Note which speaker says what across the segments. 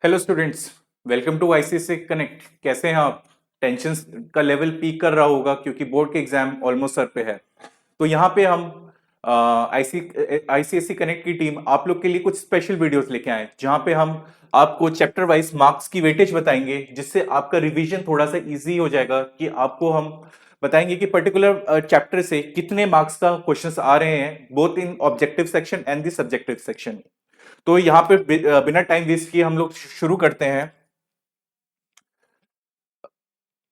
Speaker 1: Hello students. Welcome to ICSE connect. कैसे हैं आप? टेंशन का लेवल पीक कर रहा होगा क्योंकि बोर्ड के एग्जाम ऑलमोस्ट सर पे है। तो यहाँ पे हम आईसीएसई कनेक्ट की टीम आप लोग के लिए कुछ स्पेशल वीडियोस लेके आए जहाँ पे हम आपको चैप्टर वाइज मार्क्स की वेटेज बताएंगे, जिससे आपका रिवीजन थोड़ा सा इजी हो जाएगा। कि आपको हम बताएंगे कि पर्टिकुलर चैप्टर से कितने मार्क्स का क्वेश्चंस आ रहे हैं, both in objective section and the subjective section. तो यहाँ पे बिना टाइम वेस्ट किए हम लोग शुरू करते हैं।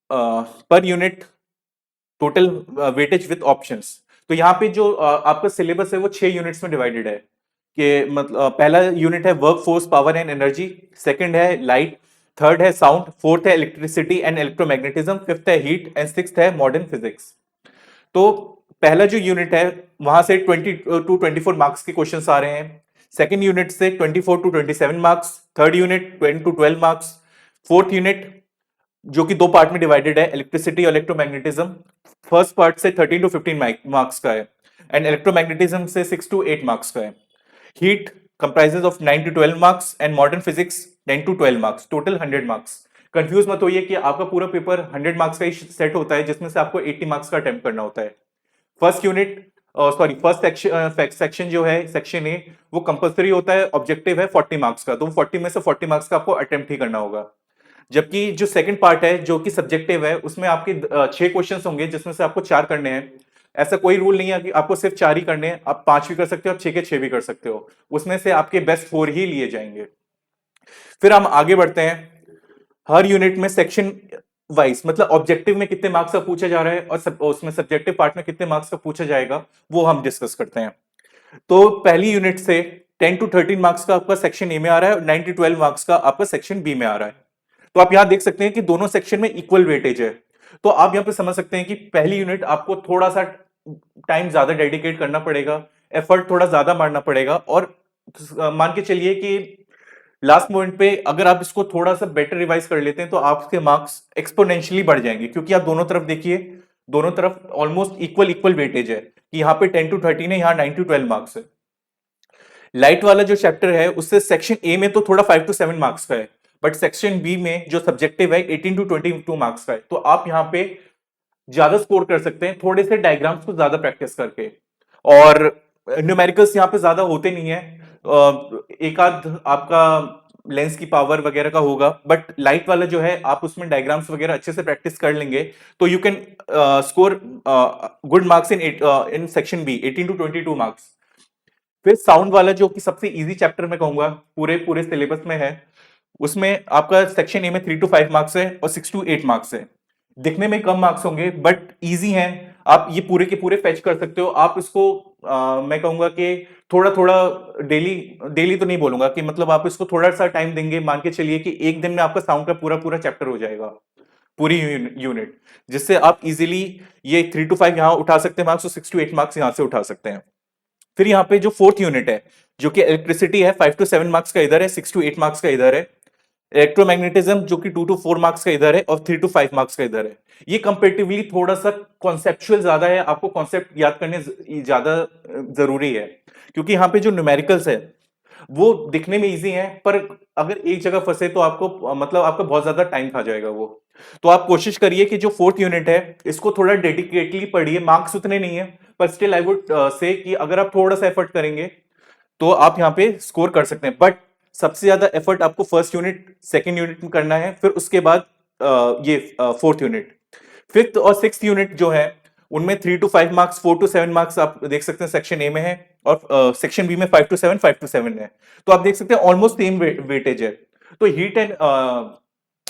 Speaker 1: Per unit total weightage with options. तो यहाँ पे जो आपका सिलेबस है वो 6 यूनिट्स में डिवाइडेड है। कि मतलब पहला यूनिट है work force power and energy, second है लाइट, थर्ड है साउंड, फोर्थ है इलेक्ट्रिसिटी एंड इलेक्ट्रोमैग्नेटिज्म, फिफ्थ है हीट एंड सिक्स्थ है मॉडर्न फिजिक्स। तो पहला जो यूनिट है वहां से 20 to 24 मार्क्स के क्वेश्चंस आ रहे हैं। सेकंड यूनिट से 24 to 27 marks, third unit 10 to 12 marks, fourth unit जो कि दो पार्ट में डिवाइडेड है, इलेक्ट्रिसिटी और इलेक्ट्रोमैग्नेटिज्म, फर्स्ट पार्ट से 13 to 15 मार्क्स का है एंड इलेक्ट्रोमैग्नेटिज्म से 6 to 8 मार्क्स का है। Heat comprises of 9 to 12 marks and modern physics 10 to 12 marks, total 100 marks. Confuse मत होइए कि आपका पूरा पेपर 100 मार्क्स का ही सेट होता है, जिसमें से आपको 80 मार्क्स का अटेम्प्ट करना होता है। First unit sorry first section जो है सेक्शन ए, वो कंपलसरी होता है, ऑब्जेक्टिव है 40 मार्क्स का, तो 40 में से 40 मार्क्स का आपको अटेम्प्ट ही करना होगा। जबकि जो सेकंड पार्ट है जो कि सब्जेक्टिव है, उसमें आपके 6 क्वेश्चन होंगे जिसमें से आपको 4 करने हैं। ऐसा कोई रूल नहीं है कि आपको सिर्फ 4 ही करने हैं, आप 5 भी कर सकते हो, आप 6 के 6 भी कर सकते हो। उसमें से आपके बेस्ट 4 ही लिए जाएंगे। फिर हम आगे बढ़ते हैं। हर यूनिट में सेक्शन वाइज मतलब ऑब्जेक्टिव में कितने मार्क्स का पूछा जा रहा है और उसमें सब्जेक्टिव पार्ट में कितने मार्क्स का पूछा जाएगा, वो हम डिस्कस करते हैं। तो पहली यूनिट से 10 to 13 मार्क्स का आपका सेक्शन ए में आ रहा है और 9 to 12 मार्क्स का आपका सेक्शन बी में आ रहा है। तो आप यहां देख सकते हैं कि दोनों सेक्शन में इक्वल वेटेज है। तो आप यहां पे समझ सकते हैं कि पहली यूनिट आपको थोड़ा सा टाइम ज्यादा डेडिकेट करना पड़ेगा, एफर्ट थोड़ा ज्यादा मारना पड़ेगा, और मान के चलिए कि लास्ट मोमेंट पे अगर आप इसको थोड़ा सा बेटर रिवाइज कर लेते हैं तो आपके मार्क्स एक्सपोनेंशियली बढ़ जाएंगे, क्योंकि आप दोनों तरफ देखिए, दोनों तरफ ऑलमोस्ट इक्वल इक्वल वेटेज है कि यहाँ पे 10 to 13 है, यहाँ 9 to 12 मार्क्स है। लाइट वाला जो चैप्टर है उससे सेक्शन ए में तो थोड़ा 5 to 7 मार्क्स का है, बट सेक्शन बी में जो सब्जेक्टिव है 18 to 22 मार्क्स का है। तो आप यहाँ पे ज्यादा स्कोर कर सकते हैं थोड़े से डायग्राम्स को ज्यादा प्रैक्टिस करके। और न्यूमेरिकल्स यहाँ पे ज्यादा होते नहीं है, एक आध आपका लेंस की पावर वगैरह का होगा, बट लाइट वाला जो है आप उसमें डायग्राम्स वगैरह अच्छे से प्रैक्टिस कर लेंगे तो you can score good marks in section B, 18 to 22 marks. फिर साउंड वाला जो कि सबसे इजी चैप्टर मैं कहूंगा पूरे पूरे सिलेबस में है, उसमें आपका सेक्शन ए में 3 to 5 मार्क्स है और 6 to 8 मार्क्स है। दिखने में कम मार्क्स होंगे बट इजी हैं, आप ये पूरे के पूरे फेच कर सकते हो। आप इसको मैं कहूंगा कि थोड़ा थोड़ा डेली डेली तो नहीं बोलूंगा कि मतलब आप इसको थोड़ा सा टाइम देंगे, मान के चलिए कि एक दिन में आपका साउंड का पूरा पूरा चैप्टर हो जाएगा, पूरी यूनिट, जिससे आप इजीली ये 3 to 5 यहाँ उठा सकते हैं मार्क्स और 6 to 8 मार्क्स यहाँ से उठा सकते हैं। फिर यहाँ पे जो फोर्थ यूनिट है जो कि इलेक्ट्रिसिटी है, 5 to 7 मार्क्स का इधर है, 6 to 8 मार्क्स का इधर है। इलेक्ट्रोमैग्नेटिज्म जो कि 2 to 4 मार्क्स का इधर है और 3 to 5 मार्क्स का इधर है। ये कंपेरेटिवली थोड़ा सा कॉन्सेप्चुअल ज्यादा है, आपको कॉन्सेप्ट याद करने ज्यादा जरूरी है, क्योंकि यहाँ पे जो न्यूमेरिकल्स है वो दिखने में इजी है, पर अगर एक जगह फंसे तो आपको मतलब आपका बहुत ज्यादा टाइम खा जाएगा वो। तो आप कोशिश करिए कि जो फोर्थ यूनिट है इसको थोड़ा डेडिकेटली पढ़िए। मार्क्स उतने नहीं है, पर स्टिल आई वुड से कि अगर आप थोड़ा सा एफर्ट करेंगे तो आप यहाँ पे स्कोर कर सकते हैं। बट सबसे ज्यादा एफर्ट आपको फर्स्ट यूनिट सेकेंड यूनिट में करना है, फिर उसके बाद ये फोर्थ यूनिट। फिफ्थ और सिक्स यूनिट जो है उनमें 3 to 5 मार्क्स, 4 to 7 मार्क्स आप देख सकते हैं सेक्शन ए में है, और सेक्शन बी में 5 to 7 है। तो आप देख सकते हैं ऑलमोस्ट सेम वेटेज है। तो हीट एंड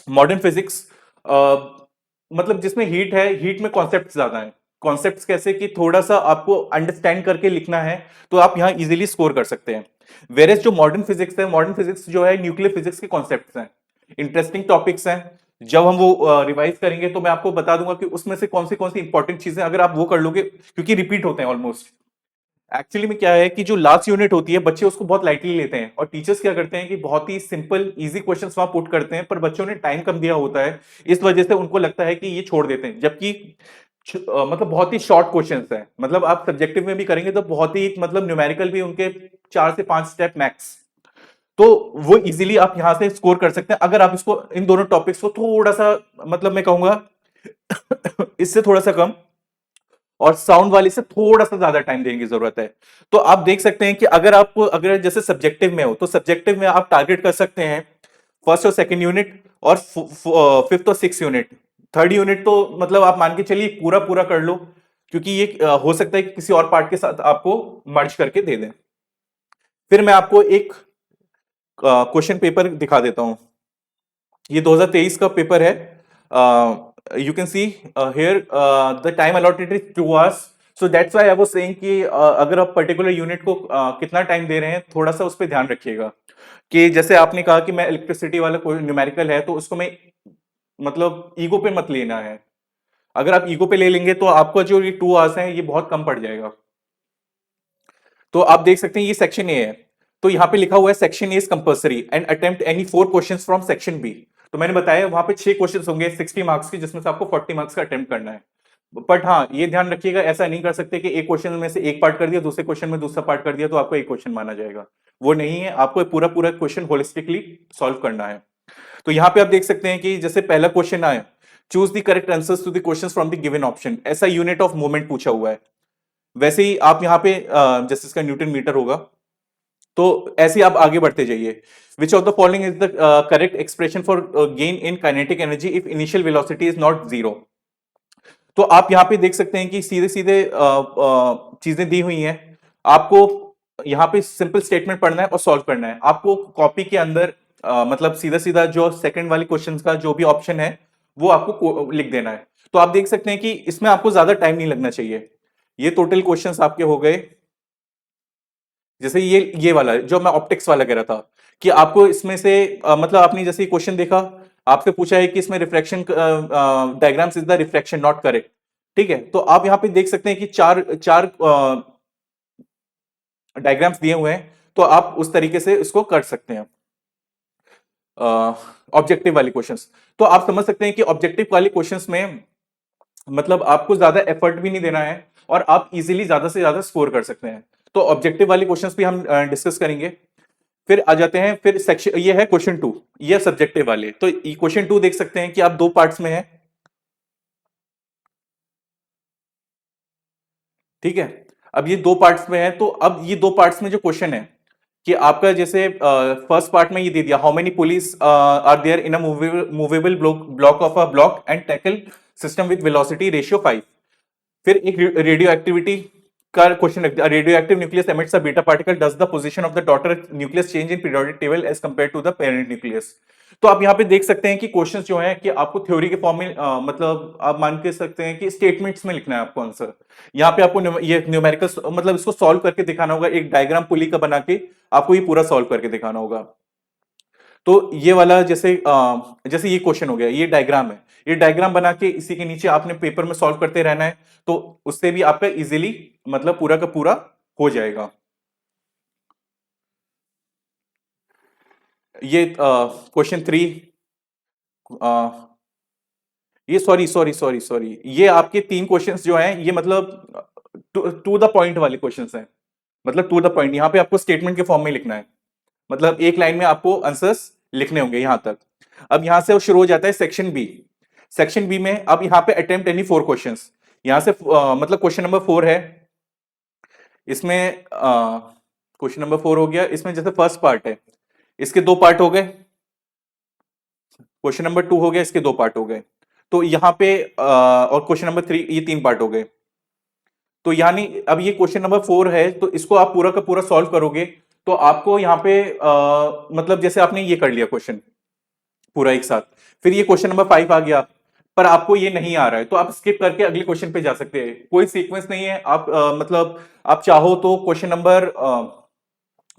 Speaker 1: मॉडर्न फिजिक्स मतलब जिसमें हीट है, हीट में कॉन्सेप्ट ज्यादा है। कॉन्सेप्ट्स कैसे कि थोड़ा सा आपको अंडरस्टैंड करके लिखना है, तो आप यहाँ इजीली स्कोर कर सकते हैं। वेरेस जो मॉडर्न फिजिक्स है, मॉडर्न फिजिक्स जो है न्यूक्लियर फिजिक्स के कॉन्सेप्ट्स हैं, इंटरेस्टिंग टॉपिक्स हैं। जब हम वो रिवाइज करेंगे तो मैं आपको बता दूंगा कि उसमें से कौन सी इंपॉर्टेंट चीजें अगर आप वो कर लोगे, क्योंकि रिपीट होते हैं ऑलमोस्ट। एक्चुअली में क्या है कि जो लास्ट यूनिट होती है बच्चे उसको बहुत लाइटली लेते हैं, और टीचर्स क्या करते हैं कि बहुत ही सिंपल इजी क्वेश्चंस वहां पुट करते हैं, पर बच्चों ने टाइम कम दिया होता है, इस वजह से उनको लगता है कि ये छोड़ देते हैं। जबकि मतलब बहुत ही शॉर्ट क्वेश्चंस हैं, मतलब आप सब्जेक्टिव में भी करेंगे तो बहुत ही मतलब न्यूमेरिकल भी उनके 4 से 5 स्टेप मैक्स। तो वो इजीली आप यहां से स्कोर कर सकते हैं अगर आप इसको इन दोनों टॉपिक्स को थोड़ा सा, मतलब मैं कहूंगा इससे थोड़ा सा कम और साउंड वाली से थोड़ा सा ज्यादा टाइम देने की जरूरत है। तो आप देख सकते हैं कि अगर आप अगर जैसे सब्जेक्टिव में हो तो सब्जेक्टिव में आप टारगेट कर सकते हैं फर्स्ट और सेकंड यूनिट और फिफ्थ और सिक्स यूनिट। थर्ड यूनिट तो मतलब आप मान के चलिए पूरा पूरा कर लो, क्योंकि ये हो सकता है कि किसी और पार्ट के साथ आपको मर्ज करके दे दें। फिर मैं आपको एक क्वेश्चन पेपर दिखा देता हूं। ये 2023 का पेपर है। You can see here the time allotted is 2 hours. So that's why I was saying कि अगर आप पर्टिकुलर यूनिट को कितना टाइम दे रहे हैं थोड़ा सा उस पर ध्यान रखिएगा। कि जैसे आपने कहा कि मैं इलेक्ट्रिसिटी वाला कोई न्यूमेरिकल है तो उसको मैं मतलब ईगो पे मत लेना है। अगर आप ईगो पे ले लेंगे तो आपका जो ये 2 आवर्स है ये बहुत कम पड़ जाएगा। तो आप देख सकते हैं ये सेक्शन ए है। तो यहाँ पे लिखा हुआ है section A is compulsory and attempt any 4 questions from section B. तो मैंने बताया वहां पे 6 क्वेश्चंस होंगे 60 मार्क्स के, जिसमें से आपको 40 मार्क्स का अटेम्प्ट करना है। बट हाँ ये ध्यान रखिएगा, ऐसा नहीं कर सकते कि एक क्वेश्चन में से एक पार्ट कर दिया, दूसरे क्वेश्चन में दूसरा पार्ट कर दिया तो आपको एक क्वेश्चन माना जाएगा। वो नहीं है, आपको पूरा पूरा क्वेश्चन होलिस्टिकली सॉल्व करना है। तो यहाँ पे आप देख सकते हैं कि जैसे पहला क्वेश्चन आया, choose the correct answers to the questions from the given option, ऐसा यूनिट ऑफ मूवमेंट पूछा हुआ है। वैसे ही आप यहाँ पे जैसे इसका न्यूटन मीटर होगा, तो ऐसे ही आप आगे बढ़ते जाइए। Which of the following is the correct expression for gain in kinetic energy if initial velocity is not zero. तो आप यहाँ पे देख सकते हैं कि सीधे सीधे चीजें दी हुई हैं। आपको यहाँ पे सिंपल स्टेटमेंट पढ़ना है और सॉल्व करना है। आपको कॉपी के अंदर मतलब सीधा सीधा जो सेकंड वाले क्वेश्चन का जो भी ऑप्शन है वो आपको लिख देना है। तो आप देख सकते हैं कि इसमें आपको ज्यादा टाइम नहीं लगना चाहिए। ये टोटल क्वेश्चंस आपके हो गए। जैसे ये वाला जो मैं ऑप्टिक्स वाला कह रहा था कि आपको इसमें से मतलब आपने जैसे क्वेश्चन देखा, आपसे पूछा है कि इसमें reflection diagrams is the reflection not correct. ठीक है, तो आप यहाँ पे देख सकते हैं कि चार चार डायग्राम्स दिए हुए हैं, तो आप उस तरीके से इसको कर सकते हैं ऑब्जेक्टिव वाले क्वेश्चंस। तो आप समझ सकते हैं कि ऑब्जेक्टिव वाले क्वेश्चंस में मतलब आपको ज्यादा एफर्ट भी नहीं देना है और आप इजीली ज्यादा से ज्यादा स्कोर कर सकते हैं। तो ऑब्जेक्टिव वाले क्वेश्चंस भी हम डिस्कस करेंगे। फिर आ जाते हैं फिर सेक्शन, ये है क्वेश्चन 2, ये सब्जेक्टिव वाले। तो क्वेश्चन 2 देख सकते हैं कि आप 2 पार्ट्स में है। ठीक है, अब ये 2 पार्ट्स में है, तो अब ये 2 पार्ट्स में जो क्वेश्चन है कि आपका जैसे फर्स्ट पार्ट में ये दे दिया, how many pulleys are there in a movable block of a block and tackle system with velocity ratio 5। फिर एक रेडियो एक्टिविटी का क्वेश्चन रख दिया, radioactive nucleus emits a beta particle, does the position of the daughter nucleus change in periodic table as compare to the parent nucleus. तो आप यहाँ पे देख सकते हैं कि क्वेश्चंस जो हैं कि आपको थ्योरी के फॉर्म में मतलब आप मान के सकते हैं कि स्टेटमेंट्स में लिखना है आपको आंसर। यहाँ पे आपको ये न्यूमेरिकल मतलब इसको सॉल्व करके दिखाना होगा, एक डायग्राम पुली का बना के आपको ये पूरा सॉल्व करके दिखाना होगा। तो ये वाला जैसे जैसे ये क्वेश्चन हो गया, ये डायग्राम है, ये डायग्राम बना के इसी के नीचे आपने पेपर में सॉल्व करते रहना है, तो उससे भी आपका इजीली मतलब पूरा का पूरा हो जाएगा। ये क्वेश्चन 3, ये सॉरी सॉरी सॉरी सॉरी, ये आपके 3 क्वेश्चंस जो हैं ये मतलब टू द पॉइंट वाले क्वेश्चंस हैं। मतलब टू द पॉइंट, यहाँ पे आपको स्टेटमेंट के फॉर्म में लिखना है, मतलब एक लाइन में आपको आंसर्स लिखने होंगे यहां तक। अब यहां से वो शुरू हो जाता है सेक्शन बी। सेक्शन बी में अब यहाँ पे अटेम्प्ट एनी 4 क्वेश्चंस, यहां से मतलब क्वेश्चन नंबर 4 है। इसमें क्वेश्चन नंबर 4 हो गया, इसमें जैसे फर्स्ट पार्ट है, इसके 2 पार्ट हो गए। क्वेश्चन नंबर 2 हो गया, इसके 2 पार्ट हो गए। तो यहाँ पे और क्वेश्चन नंबर 3, ये 3 पार्ट हो गए। तो यानी अब ये क्वेश्चन नंबर 4 है, तो इसको आप पूरा का पूरा सॉल्व करोगे तो आपको यहाँ पे मतलब जैसे आपने ये कर लिया क्वेश्चन पूरा एक साथ, फिर ये क्वेश्चन नंबर 5 आ गया, पर आपको ये नहीं आ रहा है तो आप स्किप करके अगले क्वेश्चन पे जा सकते हैं। कोई सीक्वेंस नहीं है, आप मतलब आप चाहो तो क्वेश्चन नंबर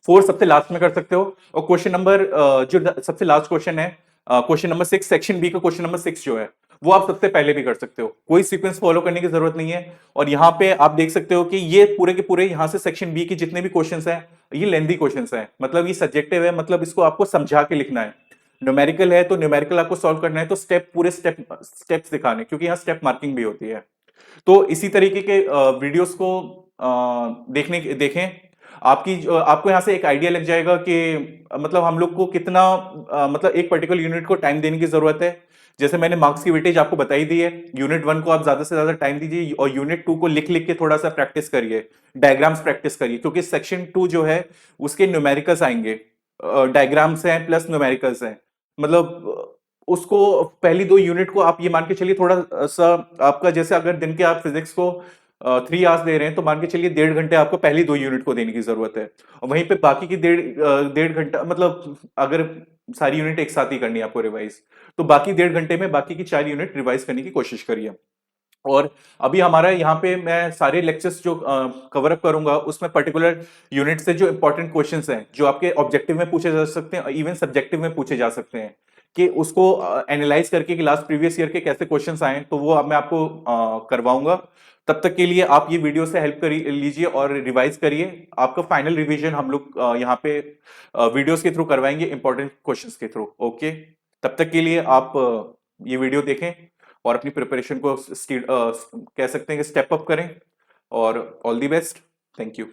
Speaker 1: 4 सबसे लास्ट में कर सकते हो, और क्वेश्चन नंबर जो सबसे लास्ट क्वेश्चन है क्वेश्चन नंबर 6 सेक्शन बी का क्वेश्चन नंबर 6 जो है वो आप सबसे पहले भी कर सकते हो। कोई सीक्वेंस फॉलो करने की जरूरत नहीं है। और यहाँ पे आप देख सकते हो कि ये पूरे के पूरे यहाँ से सेक्शन बी के जितने भी क्वेश्चंस हैं ये लेंथी क्वेश्चंस हैं, मतलब ये सब्जेक्टिव है, मतलब इसको आपको समझा के लिखना है। न्यूमेरिकल है तो न्यूमेरिकल आपको सॉल्व करना है तो पूरे स्टेप्स दिखाने, क्योंकि यहाँ स्टेप मार्किंग भी होती है। तो इसी तरीके के वीडियोस को देखें। आपको यहाँ से एक आइडिया लग जाएगा कि मतलब हम लोग को कितना मतलब एक पर्टिकुलर यूनिट को टाइम देने की जरूरत है। जैसे मैंने मार्क्स की वेटेज आपको बताई दी है, यूनिट 1 को आप ज्यादा से ज्यादा टाइम दीजिए और यूनिट 2 को लिख लिख के थोड़ा सा प्रैक्टिस करिए, डायग्राम्स प्रैक्टिस करिए, क्योंकि सेक्शन 2 जो है उसके न्यूमेरिकल्स आएंगे, डायग्राम्स हैं प्लस न्यूमेरिकल्स हैं। मतलब उसको पहली 2 यूनिट को आप ये मान के चलिए थोड़ा सा, आपका जैसे अगर दिन के आप फिजिक्स को 3 आवर्स दे रहे हैं तो मान के चलिए 1.5 घंटे आपको पहली 2 यूनिट को देने की जरूरत है, और वहीं पे बाकी की 1.5 घंटा, मतलब अगर सारी यूनिट एक साथ ही करनी है आपको रिवाइज, तो बाकी 1.5 घंटे में बाकी की 4 यूनिट रिवाइज करने की कोशिश करिए। और अभी हमारा यहाँ पे मैं सारे लेक्चर्स जो कवर अप करूंगा उसमें पर्टिकुलर यूनिट से जो इंपॉर्टेंट क्वेश्चंस हैं जो आपके ऑब्जेक्टिव में पूछे जा सकते हैं, इवन सब्जेक्टिव में पूछे जा सकते हैं, कि उसको एनालाइज करके कि लास्ट प्रीवियस ईयर के कैसे क्वेश्चंस आए, तो वो अब मैं आपको करवाऊंगा। तब तक के लिए आप ये वीडियो से हेल्प कर लीजिए और रिवाइज करिए। आपका फाइनल रिवीजन हम लोग यहाँ पे वीडियोस के थ्रू करवाएंगे, इंपॉर्टेंट क्वेश्चंस के थ्रू। ओके, तब तक के लिए आप ये वीडियो देखें और अपनी प्रिपरेशन को कह सकते हैं कि स्टेप अप करें। और all the best, thank you.